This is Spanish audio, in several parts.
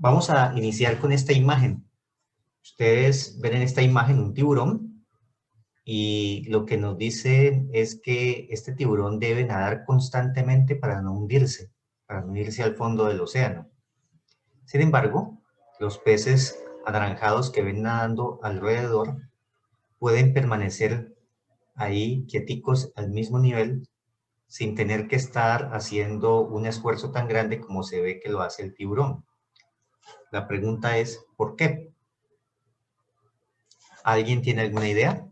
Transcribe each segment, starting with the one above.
Vamos a iniciar con esta imagen. Ustedes ven en esta imagen un tiburón y lo que nos dice es que este tiburón debe nadar constantemente para no hundirse al fondo del océano. Sin embargo, los peces anaranjados que ven nadando alrededor pueden permanecer ahí quieticos al mismo nivel sin tener que estar haciendo un esfuerzo tan grande como se ve que lo hace el tiburón. La pregunta es, ¿por qué? ¿Alguien tiene alguna idea?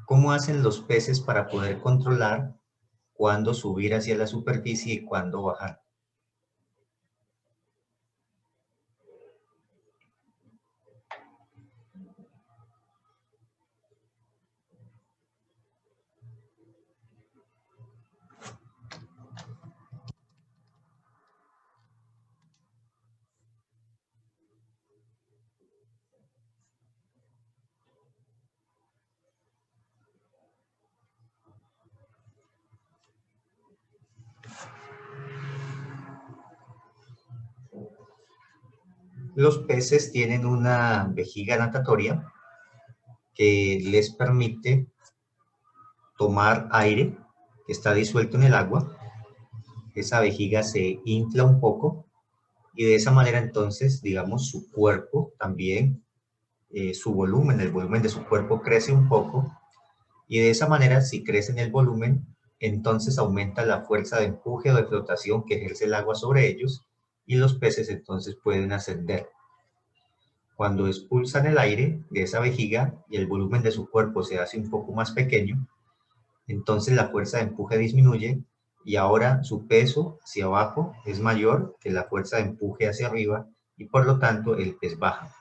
¿Cómo hacen los peces para poder controlar cuándo subir hacia la superficie y cuándo bajar? Los peces tienen una vejiga natatoria que les permite tomar aire que está disuelto en el agua. Esa vejiga se infla un poco y de esa manera entonces, digamos, su cuerpo también, su volumen, el volumen de su cuerpo crece un poco y de esa manera, si crece en el volumen, entonces aumenta la fuerza de empuje o de flotación que ejerce el agua sobre ellos y los peces entonces pueden ascender. Cuando expulsan el aire de esa vejiga y el volumen de su cuerpo se hace un poco más pequeño, entonces la fuerza de empuje disminuye y ahora su peso hacia abajo es mayor que la fuerza de empuje hacia arriba y por lo tanto el pez baja.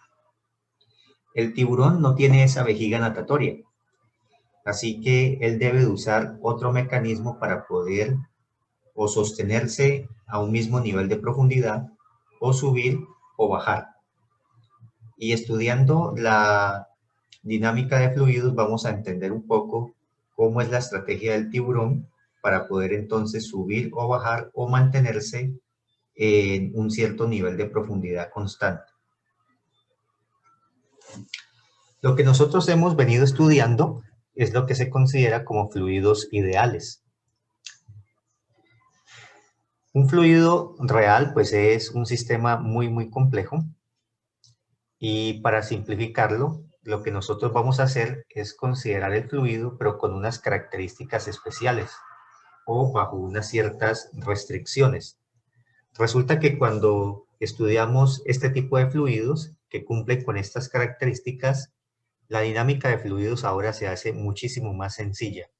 El tiburón no tiene esa vejiga natatoria, así que él debe de usar otro mecanismo para poder o sostenerse a un mismo nivel de profundidad o subir o bajar. Y estudiando la dinámica de fluidos vamos a entender un poco cómo es la estrategia del tiburón para poder entonces subir o bajar o mantenerse en un cierto nivel de profundidad constante. Lo que nosotros hemos venido estudiando es lo que se considera como fluidos ideales. Un fluido real pues es un sistema muy complejo y para simplificarlo lo que nosotros vamos a hacer es considerar el fluido pero con unas características especiales o bajo unas ciertas restricciones. Resulta que cuando estudiamos este tipo de fluidos que cumplen con estas características, la dinámica de fluidos ahora se hace muchísimo más sencilla.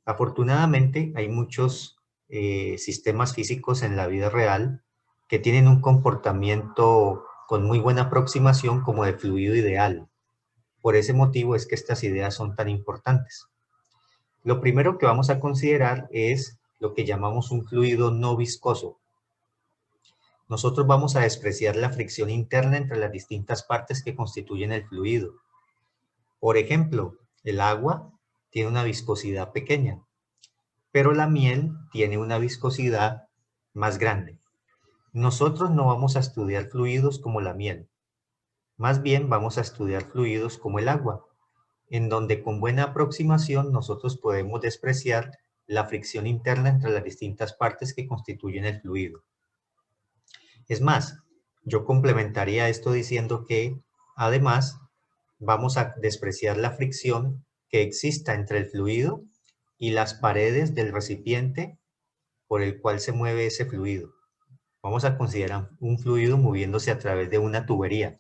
Afortunadamente hay muchos sistemas físicos en la vida real que tienen un comportamiento con muy buena aproximación como de fluido ideal. Por ese motivo es que estas ideas son tan importantes. Lo primero que vamos a considerar es lo que llamamos un fluido no viscoso. Nosotros vamos a despreciar la fricción interna entre las distintas partes que constituyen el fluido. Por ejemplo, el agua tiene una viscosidad pequeña, pero la miel tiene una viscosidad más grande. Nosotros no vamos a estudiar fluidos como la miel, más bien vamos a estudiar fluidos como el agua, en donde con buena aproximación nosotros podemos despreciar la fricción interna entre las distintas partes que constituyen el fluido. Es más, yo complementaría esto diciendo que, además, vamos a despreciar la fricción que exista entre el fluido y las paredes del recipiente por el cual se mueve ese fluido. Vamos a considerar un fluido moviéndose a través de una tubería.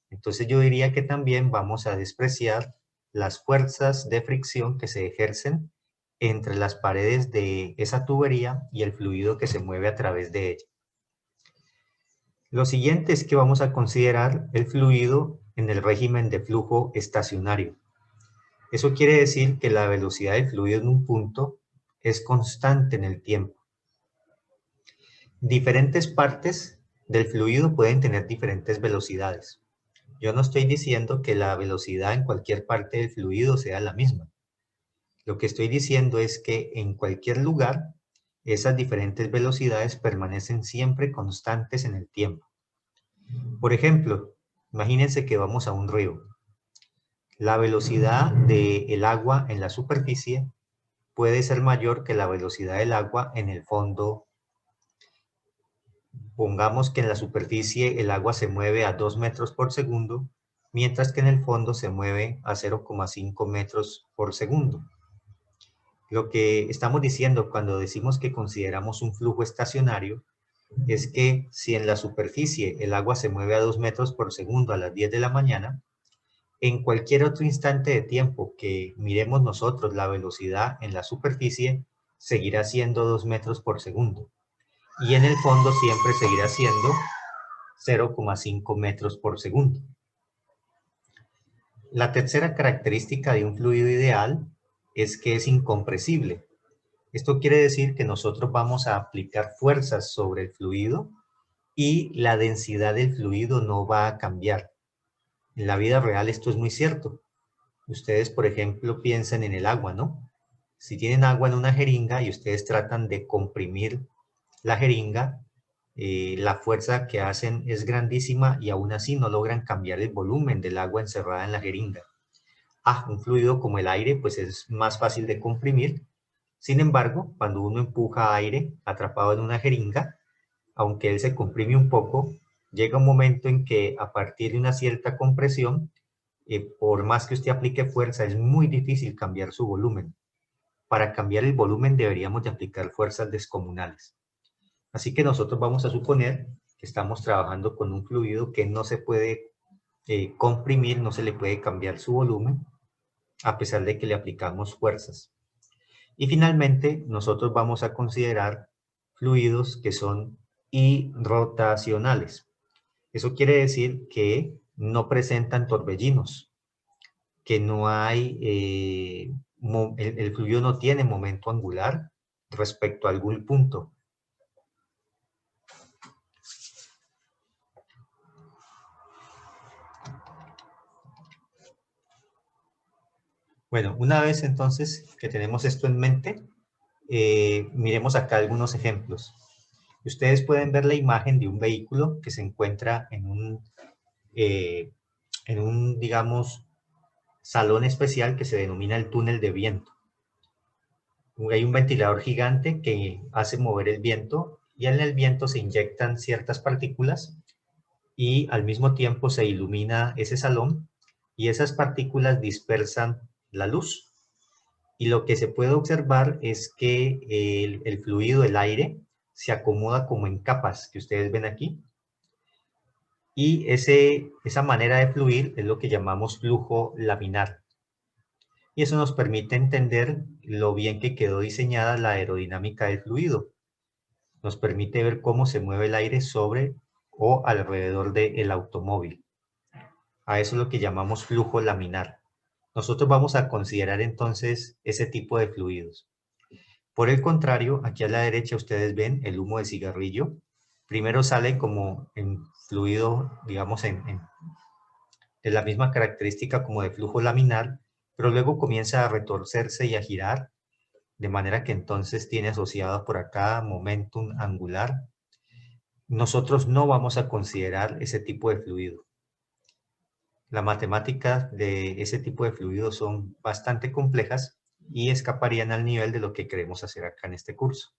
Entonces yo diría que también vamos a despreciar las fuerzas de fricción que se ejercen entre las paredes de esa tubería y el fluido que se mueve a través de ella. Lo siguiente es que vamos a considerar el fluido en el régimen de flujo estacionario. Eso quiere decir que la velocidad del fluido en un punto es constante en el tiempo. Diferentes partes del fluido pueden tener diferentes velocidades. Yo no estoy diciendo que la velocidad en cualquier parte del fluido sea la misma. Lo que estoy diciendo es que en cualquier lugar, esas diferentes velocidades permanecen siempre constantes en el tiempo. Por ejemplo, imagínense que vamos a un río. La velocidad del agua en la superficie puede ser mayor que la velocidad del agua en el fondo. Pongamos que en la superficie el agua se mueve a 2 metros por segundo, mientras que en el fondo se mueve a 0,5 metros por segundo. Lo que estamos diciendo cuando decimos que consideramos un flujo estacionario es que si en la superficie el agua se mueve a 2 metros por segundo a las 10 de la mañana, en cualquier otro instante de tiempo que miremos nosotros la velocidad en la superficie seguirá siendo 2 metros por segundo. Y en el fondo siempre seguirá siendo 0,5 metros por segundo. La tercera característica de un fluido ideal es que es incompresible. Esto quiere decir que nosotros vamos a aplicar fuerzas sobre el fluido y la densidad del fluido no va a cambiar. En la vida real esto es muy cierto. Ustedes, por ejemplo, piensan en el agua, ¿no? Si tienen agua en una jeringa y ustedes tratan de comprimir la jeringa, la fuerza que hacen es grandísima y aún así no logran cambiar el volumen del agua encerrada en la jeringa. Un fluido como el aire, pues es más fácil de comprimir. Sin embargo, cuando uno empuja aire atrapado en una jeringa, aunque él se comprime un poco, llega un momento en que a partir de una cierta compresión, por más que usted aplique fuerza, es muy difícil cambiar su volumen. Para cambiar el volumen deberíamos de aplicar fuerzas descomunales. Así que nosotros vamos a suponer que estamos trabajando con un fluido que no se puede comprimir, no se le puede cambiar su volumen, a pesar de que le aplicamos fuerzas. Y finalmente, nosotros vamos a considerar fluidos que son irrotacionales. Eso quiere decir que no presentan torbellinos, que no hay, el fluido no tiene momento angular respecto a algún punto. Bueno, una vez entonces que tenemos esto en mente, miremos acá algunos ejemplos. Ustedes pueden ver la imagen de un vehículo que se encuentra en un, digamos, salón especial que se denomina el túnel de viento. Hay un ventilador gigante que hace mover el viento y en el viento se inyectan ciertas partículas y al mismo tiempo se ilumina ese salón y esas partículas dispersan la luz. Y lo que se puede observar es que el fluido, el aire, se acomoda como en capas que ustedes ven aquí. Y esa manera de fluir es lo que llamamos flujo laminar. Y eso nos permite entender lo bien que quedó diseñada la aerodinámica del fluido. Nos permite ver cómo se mueve el aire sobre o alrededor del automóvil. A eso es lo que llamamos flujo laminar. Nosotros vamos a considerar entonces ese tipo de fluidos. Por el contrario, aquí a la derecha ustedes ven el humo de cigarrillo. Primero sale como en fluido, digamos, en la misma característica como de flujo laminar, pero luego comienza a retorcerse y a girar, de manera que entonces tiene asociado por acá momentum angular. Nosotros no vamos a considerar ese tipo de fluido. Las matemáticas de ese tipo de fluidos son bastante complejas y escaparían al nivel de lo que queremos hacer acá en este curso.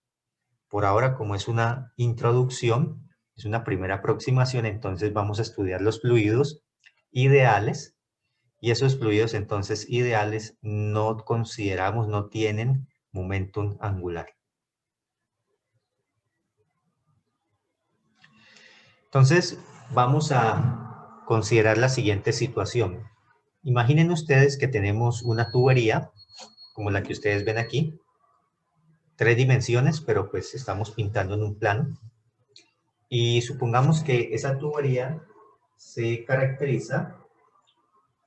Por ahora, como es una introducción, es una primera aproximación, entonces vamos a estudiar los fluidos ideales y esos fluidos entonces ideales no consideramos, no tienen momentum angular. Entonces, vamos a considerar la siguiente situación. Imaginen ustedes que tenemos una tubería, como la que ustedes ven aquí, 3 dimensiones, pero pues estamos pintando en un plano. Y supongamos que esa tubería se caracteriza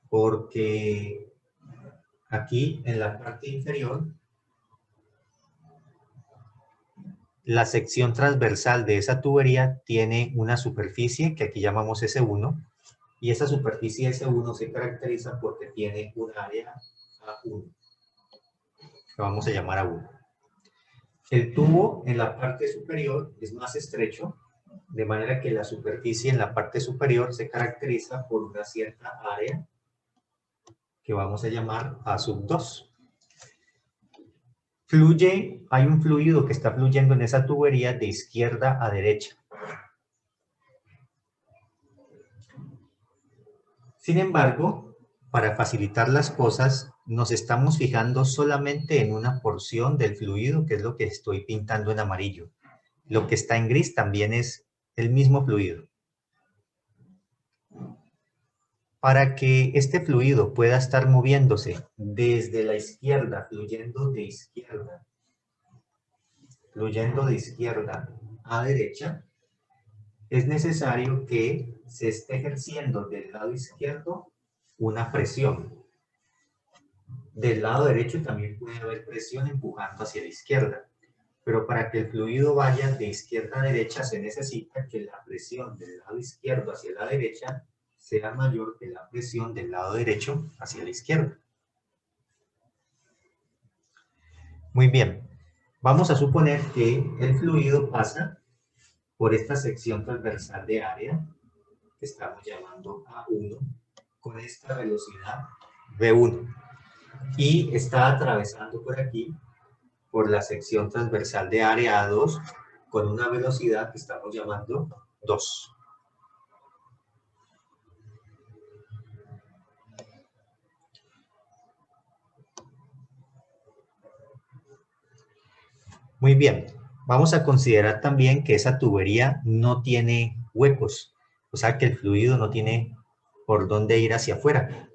porque aquí en la parte inferior, la sección transversal de esa tubería tiene una superficie que aquí llamamos S1, y esa superficie S1 se caracteriza porque tiene un área A1. que vamos a llamar A1. El tubo en la parte superior es más estrecho, de manera que la superficie en la parte superior se caracteriza por una cierta área que vamos a llamar A2. Hay un fluido que está fluyendo en esa tubería de izquierda a derecha. Sin embargo, para facilitar las cosas, nos estamos fijando solamente en una porción del fluido, que es lo que estoy pintando en amarillo. Lo que está en gris también es el mismo fluido. Para que este fluido pueda estar moviéndose desde la izquierda, fluyendo de izquierda a derecha, es necesario que se esté ejerciendo del lado izquierdo una presión. Del lado derecho también puede haber presión empujando hacia la izquierda. Pero para que el fluido vaya de izquierda a derecha se necesita que la presión del lado izquierdo hacia la derecha sea mayor que la presión del lado derecho hacia la izquierda. Muy bien, vamos a suponer que el fluido pasa por esta sección transversal de área, que estamos llamando A1, con esta velocidad V1, y está atravesando por aquí, por la sección transversal de área A2, con una velocidad que estamos llamando 2. Muy bien, vamos a considerar también que esa tubería no tiene huecos, o sea que el fluido no tiene por dónde ir hacia afuera,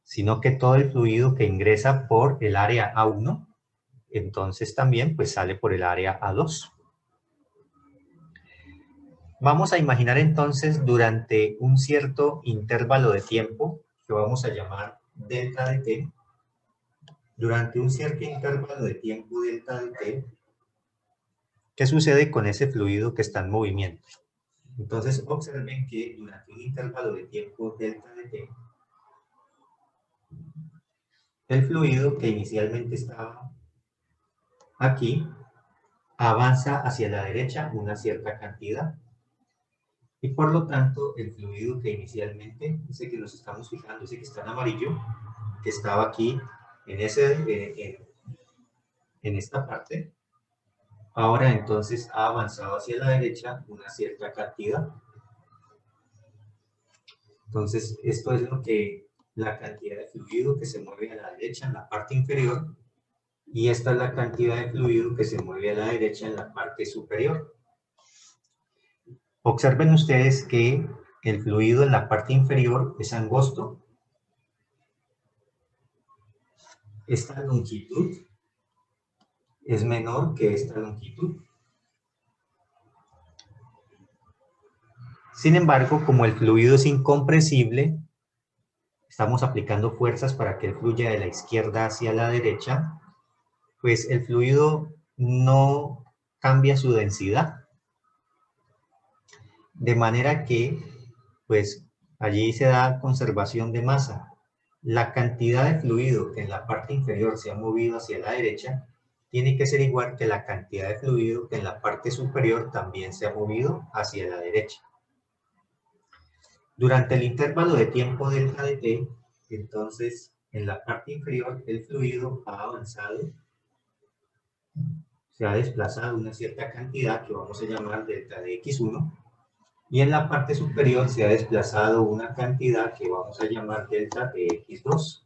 sino que todo el fluido que ingresa por el área A1, entonces también pues sale por el área A2. Vamos a imaginar entonces durante un cierto intervalo de tiempo, que vamos a llamar delta de t, durante un cierto intervalo de tiempo delta de t, ¿qué sucede con ese fluido que está en movimiento? Entonces observen que durante un intervalo de tiempo delta de t, el fluido que inicialmente estaba aquí avanza hacia la derecha una cierta cantidad. Y por lo tanto, el fluido que inicialmente, ese que nos estamos fijando, ese que está en amarillo, que estaba aquí en esta parte, ahora entonces ha avanzado hacia la derecha una cierta cantidad. Entonces, esto es la cantidad de fluido que se mueve a la derecha en la parte inferior, y esta es la cantidad de fluido que se mueve a la derecha en la parte superior. Observen ustedes que el fluido en la parte inferior es angosto. Esta longitud es menor que esta longitud. Sin embargo, como el fluido es incompresible, estamos aplicando fuerzas para que fluya de la izquierda hacia la derecha, pues el fluido no cambia su densidad. De manera que, pues, allí se da conservación de masa. La cantidad de fluido que en la parte inferior se ha movido hacia la derecha tiene que ser igual que la cantidad de fluido que en la parte superior también se ha movido hacia la derecha. Durante el intervalo de tiempo delta de t, entonces, en la parte inferior el fluido ha avanzado, se ha desplazado una cierta cantidad que vamos a llamar delta de x1, y en la parte superior se ha desplazado una cantidad que vamos a llamar delta de x2.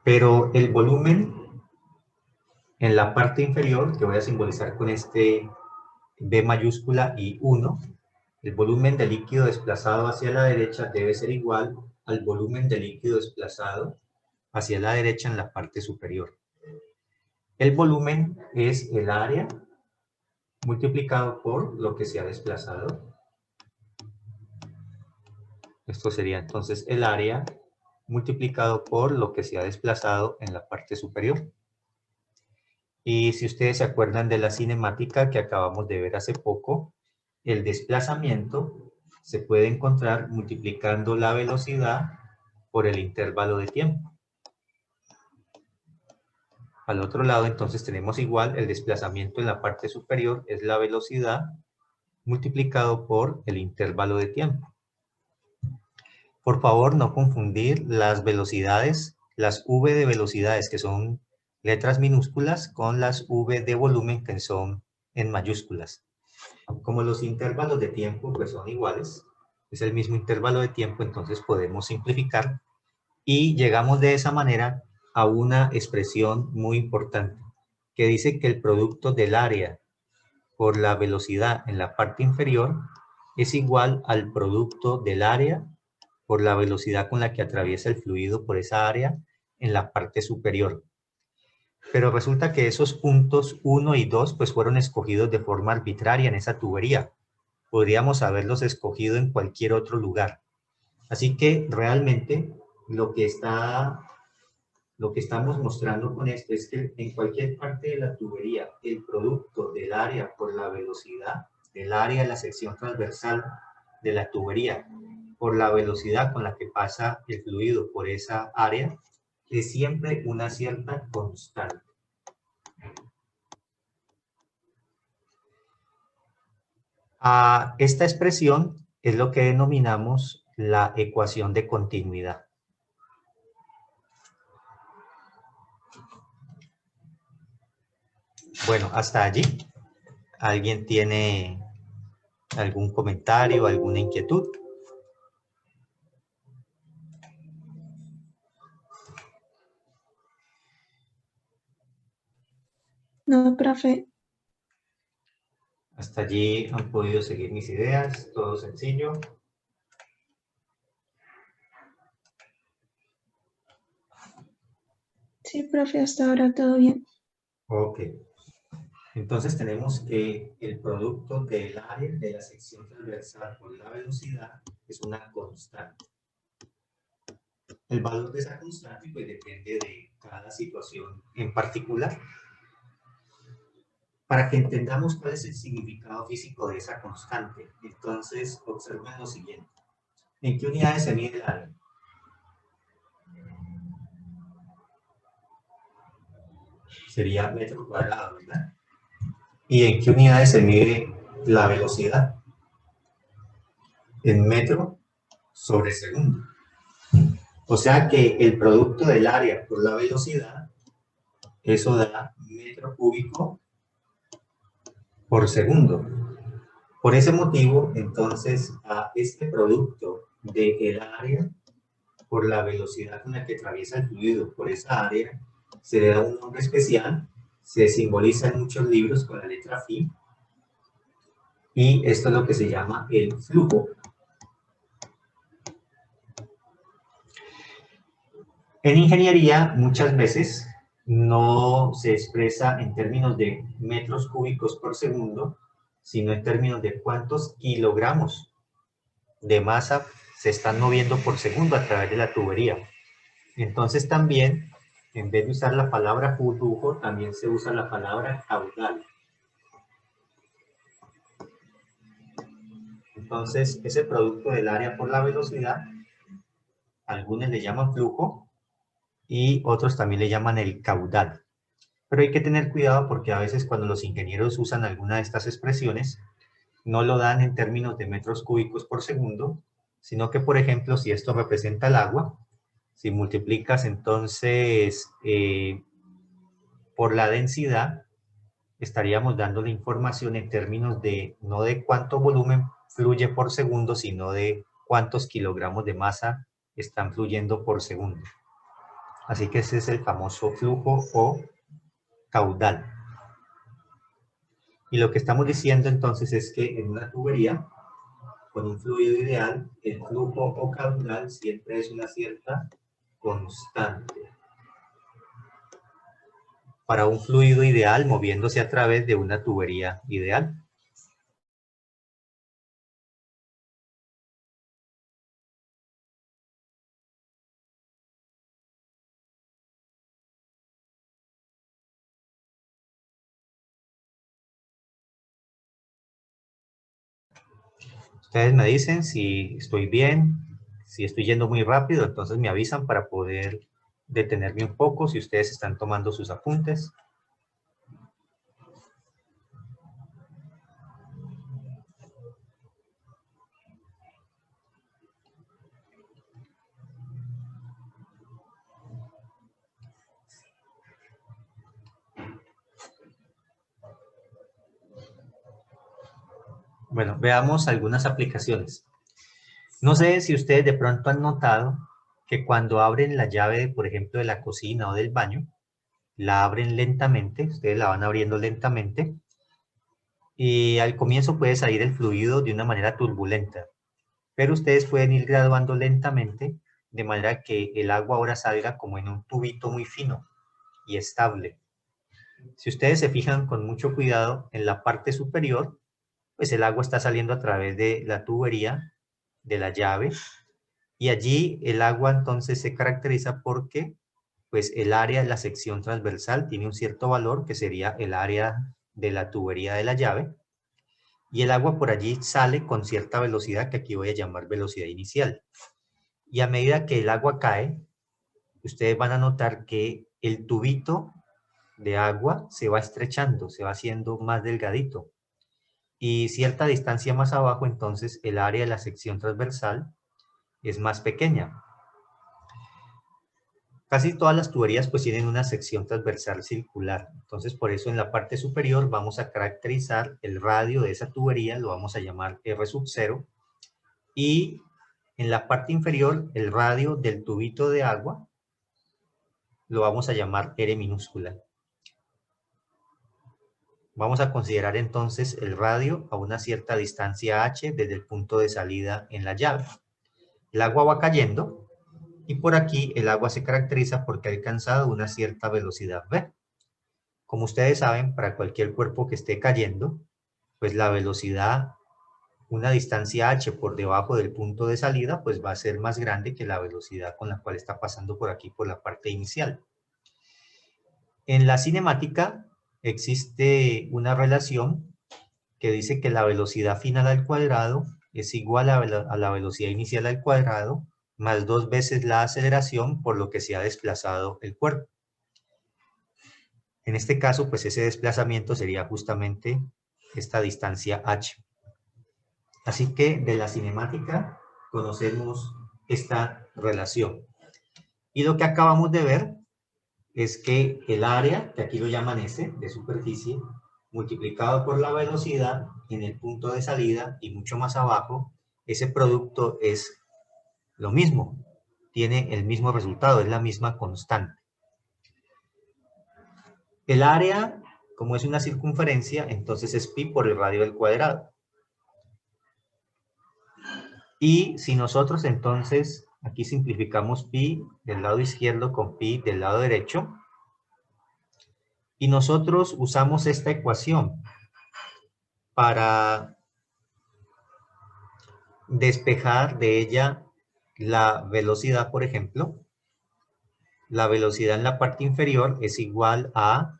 Pero el volumen en la parte inferior, que voy a simbolizar con este B mayúscula y 1, el volumen de líquido desplazado hacia la derecha debe ser igual al volumen de líquido desplazado hacia la derecha en la parte superior. El volumen es el área multiplicado por lo que se ha desplazado. Esto sería entonces el área multiplicado por lo que se ha desplazado en la parte superior. Y si ustedes se acuerdan de la cinemática que acabamos de ver hace poco, el desplazamiento se puede encontrar multiplicando la velocidad por el intervalo de tiempo. Al otro lado, entonces, tenemos igual el desplazamiento en la parte superior, es la velocidad multiplicado por el intervalo de tiempo. Por favor, no confundir las velocidades, las V de velocidades, que son letras minúsculas, con las V de volumen, que son en mayúsculas. Como los intervalos de tiempo pues son iguales, es el mismo intervalo de tiempo, entonces podemos simplificar y llegamos de esa manera a una expresión muy importante que dice que el producto del área por la velocidad en la parte inferior es igual al producto del área por la velocidad con la que atraviesa el fluido por esa área en la parte superior. Pero resulta que esos puntos 1 y 2 pues fueron escogidos de forma arbitraria en esa tubería. Podríamos haberlos escogido en cualquier otro lugar. Así que realmente lo que estamos mostrando con esto es que en cualquier parte de la tubería, el producto del área por la velocidad, del área de la sección transversal de la tubería, por la velocidad con la que pasa el fluido por esa área, es siempre una cierta constante. Esta expresión es lo que denominamos la ecuación de continuidad. Bueno, hasta allí. ¿Alguien tiene algún comentario, alguna inquietud? No, profe. Hasta allí han podido seguir mis ideas, todo sencillo. Sí, profe, hasta ahora todo bien. Ok. Entonces tenemos que el producto del área de la sección transversal por la velocidad es una constante. El valor de esa constante pues depende de cada situación en particular. Para que entendamos cuál es el significado físico de esa constante, entonces observen lo siguiente. ¿En qué unidades se mide el área? Sería metro cuadrado, ¿verdad? ¿Y en qué unidades se mide la velocidad? En metro sobre segundo. O sea que el producto del área por la velocidad, eso da metro cúbico por segundo. Por ese motivo, entonces, a este producto del área por la velocidad con la que atraviesa el fluido por esa área, se le da un nombre especial, se simboliza en muchos libros con la letra phi, y esto es lo que se llama el flujo. En ingeniería, muchas veces no se expresa en términos de metros cúbicos por segundo, sino en términos de cuántos kilogramos de masa se están moviendo por segundo a través de la tubería. Entonces también, en vez de usar la palabra flujo, también se usa la palabra caudal. Entonces, ese producto del área por la velocidad, algunos le llaman flujo y otros también le llaman el caudal. Pero hay que tener cuidado porque a veces cuando los ingenieros usan alguna de estas expresiones, no lo dan en términos de metros cúbicos por segundo, sino que, por ejemplo, si esto representa el agua, si multiplicas entonces por la densidad, estaríamos dando la información en términos de, no de cuánto volumen fluye por segundo, sino de cuántos kilogramos de masa están fluyendo por segundo. Así que ese es el famoso flujo o caudal. Y lo que estamos diciendo entonces es que en una tubería, con un fluido ideal, el flujo o caudal siempre es una cierta constante. Para un fluido ideal moviéndose a través de una tubería ideal. Ustedes me dicen si estoy bien, si estoy yendo muy rápido, entonces me avisan para poder detenerme un poco si ustedes están tomando sus apuntes. Bueno, veamos algunas aplicaciones. No sé si ustedes de pronto han notado que cuando abren la llave, por ejemplo, de la cocina o del baño, la abren lentamente, ustedes la van abriendo lentamente, y al comienzo puede salir el fluido de una manera turbulenta, pero ustedes pueden ir graduando lentamente, de manera que el agua ahora salga como en un tubito muy fino y estable. Si ustedes se fijan con mucho cuidado, en la parte superior, pues el agua está saliendo a través de la tubería, de la llave, y allí el agua entonces se caracteriza porque pues el área de la sección transversal tiene un cierto valor que sería el área de la tubería de la llave, y el agua por allí sale con cierta velocidad que aquí voy a llamar velocidad inicial. Y a medida que el agua cae, ustedes van a notar que el tubito de agua se va estrechando, se va haciendo más delgadito. Y cierta distancia más abajo, entonces el área de la sección transversal es más pequeña. Casi todas las tuberías pues tienen una sección transversal circular, entonces por eso en la parte superior vamos a caracterizar el radio de esa tubería, lo vamos a llamar R sub 0, y en la parte inferior el radio del tubito de agua lo vamos a llamar R minúscula. Vamos a considerar entonces el radio a una cierta distancia h desde el punto de salida en la llave. El agua va cayendo, y por aquí el agua se caracteriza porque ha alcanzado una cierta velocidad v. Como ustedes saben, para cualquier cuerpo que esté cayendo, pues la velocidad, una distancia h por debajo del punto de salida, pues va a ser más grande que la velocidad con la cual está pasando por aquí por la parte inicial. En la cinemática existe una relación que dice que la velocidad final al cuadrado es igual a la velocidad inicial al cuadrado más 2 veces la aceleración por lo que se ha desplazado el cuerpo. En este caso, pues ese desplazamiento sería justamente esta distancia h. Así que de la cinemática conocemos esta relación. Y lo que acabamos de ver es que el área, que aquí lo llaman S, de superficie, multiplicado por la velocidad en el punto de salida y mucho más abajo, ese producto es lo mismo, tiene el mismo resultado, es la misma constante. El área, como es una circunferencia, entonces es pi por el radio al cuadrado. Y si nosotros entonces, aquí simplificamos pi del lado izquierdo con pi del lado derecho, y nosotros usamos esta ecuación para despejar de ella la velocidad, por ejemplo, la velocidad en la parte inferior es igual a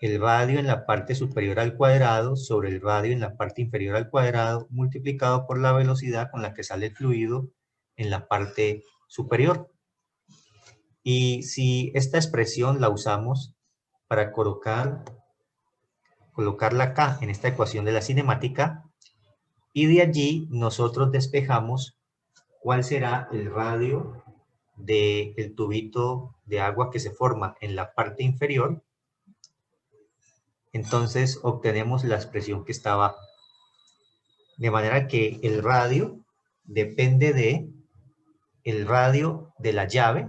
el radio en la parte superior al cuadrado sobre el radio en la parte inferior al cuadrado multiplicado por la velocidad con la que sale el fluido en la parte superior. Y si esta expresión la usamos para colocarla acá en esta ecuación de la cinemática, y de allí nosotros despejamos cuál será el radio del tubito de agua que se forma en la parte inferior, entonces obtenemos la expresión que está abajo. De manera que el radio depende de el radio de la llave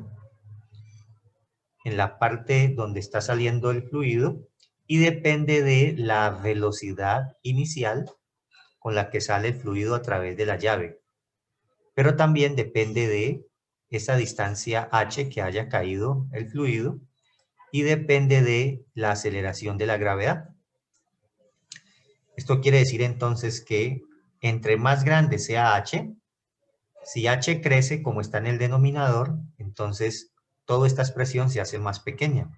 en la parte donde está saliendo el fluido y depende de la velocidad inicial con la que sale el fluido a través de la llave. Pero también depende de esa distancia h que haya caído el fluido y depende de la aceleración de la gravedad. Esto quiere decir entonces que entre más grande sea h, si h crece como está en el denominador, entonces toda esta expresión se hace más pequeña.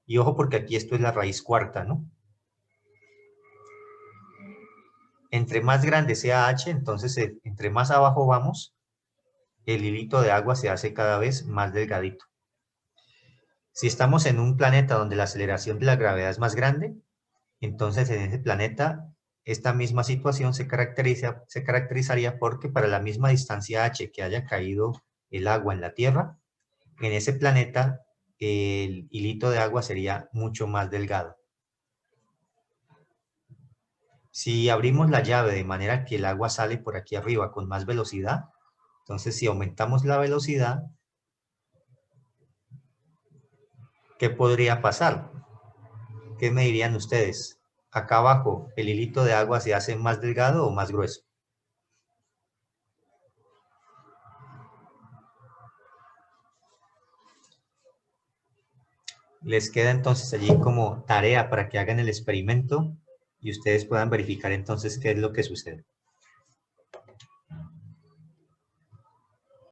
Y ojo porque aquí esto es la raíz cuarta, ¿no? Entre más grande sea h, entonces entre más abajo vamos, el hilito de agua se hace cada vez más delgadito. Si estamos en un planeta donde la aceleración de la gravedad es más grande, entonces en ese planeta esta misma situación se caracterizaría porque para la misma distancia h que haya caído el agua en la Tierra, en ese planeta el hilito de agua sería mucho más delgado. Si abrimos la llave de manera que el agua sale por aquí arriba con más velocidad, entonces si aumentamos la velocidad, ¿qué podría pasar? ¿Qué me dirían ustedes? Acá abajo, ¿el hilito de agua se hace más delgado o más grueso? Les queda entonces allí como tarea para que hagan el experimento y ustedes puedan verificar entonces qué es lo que sucede.